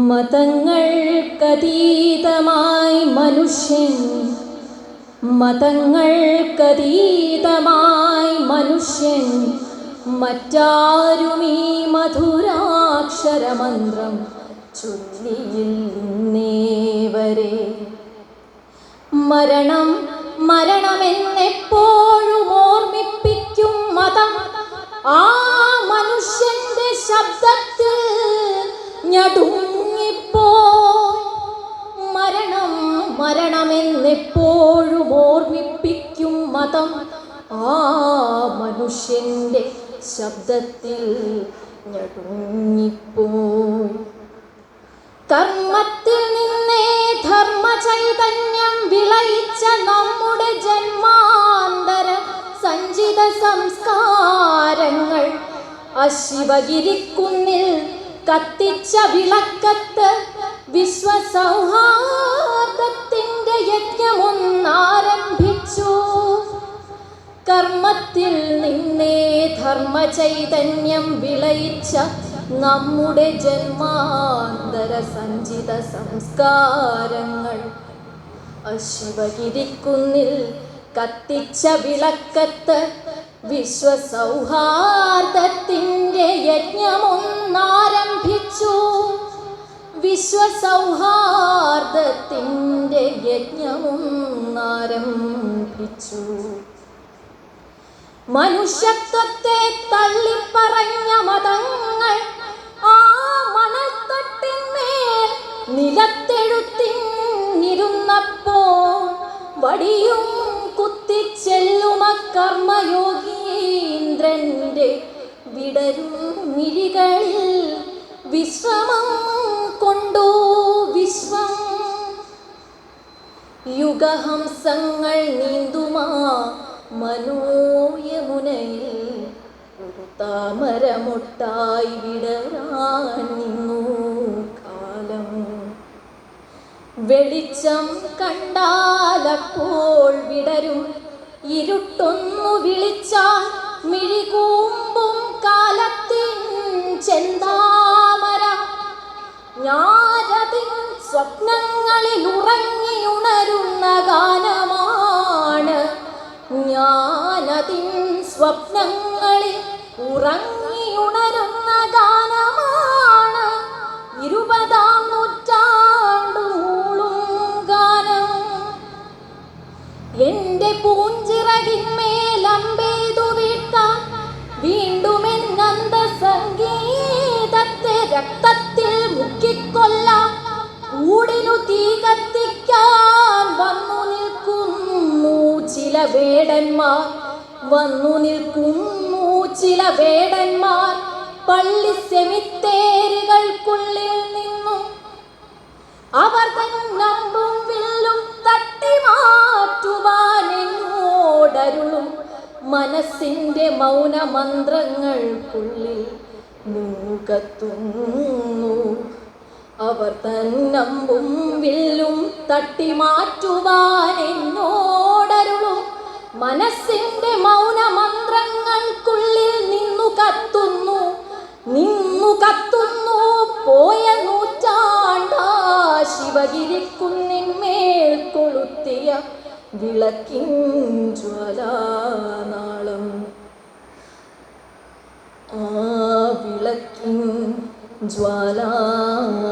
മതങ്ങൾക്കതീതമായി മനുഷ്യൻ മതങ്ങൾക്കതീതമായി മനുഷ്യൻ മറ്റാരുമീ മധുരാക്ഷരമന്ത്രം ചൊല്ലിയിന്നേവരെ. മരണം മരണമെന്നെപ്പോഴും ഓർമ്മിപ്പിക്കും മതം ആ മനുഷ്യന്റെ ശബ്ദത്തിൽ ഞടുങ്ങിപ്പോ. മരണം മരണമെന്നെപ്പോഴും ഓർമ്മിപ്പിക്കും മതം ആ മനുഷ്യന്റെ ശബ്ദത്തിൽ ഞടുങ്ങിപ്പോ. കർമ്മത്തിൽ നിന്നേ ധർമ്മ ചൈതന്യം വിളയിച്ച നമ്മുടെ ജന്മാന്തര സഞ്ചിത സംസ്കാരങ്ങൾ ശിവഗിരിക്കുന്നിൽ കത്തിച്ച വിളക്കത്ത് വിശ്വസൗഹാർദ്ദത്തിന്റെ യജ്ഞമൊന്നാരംഭിച്ചു. കർമ്മത്തിൽ നിന്നേ ധർമ്മ ചൈതന്യം വിളയിച്ച നമ്മുടെ ജന്മാന്തര സഞ്ചിത സംസ്കാരങ്ങൾ ശിവഗിരിക്കുന്നിൽ കത്തിച്ച വിളക്കത്ത് വിശ്വസൗഹാർദ്ദത്തിന്റെ യജ്ഞമൊന്നാരംഭിച്ചു. വിശ്വസൗഹാർദ്ദത്തിന്റെ യജ്ഞമൊന്നാരംഭിച്ചു. മനുഷ്യത്വത്തെ തള്ളിപ്പറഞ്ഞ മതങ്ങൾ ആ മണൽത്തട്ടിന്മേൽ നിലത്തെഴുത്തിന്നിരുന്നപ്പോ വടിയും കുത്തിച്ചെല്ലുമ കർമ്മയോഗീന്ദ്രന്റെ വിടരും മിഴികളിൽ വിശ്രമം കൊണ്ടു വിശ്വം. യുഗഹംസങ്ങൾ നീന്തുമാ മനോയമുനയിൽ ഒരു താമരമൊട്ടായി വിടരാൻ നിന്നു കാലം. വെളിച്ചം കണ്ടാലപ്പോൾ വിടരും ഇരുട്ടൊന്നു വിളിച്ചാൽ മിഴികൂമ്പും കാലത്തിൻ ചെന്താമര. ഞാനതിൻ സ്വപ്നങ്ങളിൽ ഉറങ്ങിയുണരുന്ന ഗാനമാണ്. ഞാനതിൻ സ്വപ്നങ്ങളിൽ ഉറങ്ങിയുണരുന്ന ഗാനമാണ്. 20-ാം നൂറ്റാണ്ടൂളും ഗാനം. എന്റെ പൂഞ്ചിറകിന്മേലമ്പെയ്തു വീഴ്ത്താൻ വീണ്ടും എന്നന്ത സംഗീതത്തെ രക്തത്തിൽ മുക്കിക്കൊല്ലാൻ കൂടിനു തീ കത്തിക്കാൻ വന്നു നിൽക്കുന്നു ചില വേടന്മാർ. വന്നു നിൽക്കുന്നു ചില വേടന്മാർ പള്ളി സെമിത്തേരികൾക്കുള്ളിൽ നിന്നും. അവർ തന്നമ്പും വില്ലും തട്ടി മാറ്റുവാൻ എന്നോടരുളും മനസ്സിന്റെ മൗനമന്ത്രങ്ങൾക്കുള്ളിൽ കത്തുന്നു. അവർ തന്നമ്പും വില്ലും തട്ടി മാറ്റുവാൻ എന്നോടരുളും മനസ്സിന്റെ മൗനമന്ത്രങ്ങൾക്കുള്ളിൽ നിന്നു കത്തുന്നു. പോയ നൂറ്റാണ്ടാ ശിവഗിരിക്കുന്നിന്മേൽ കൊളുത്തിയ വിളക്കിൻ ജ്വാലാനാളം. ആ വിളക്കിൻ ജ്വാലാനാളം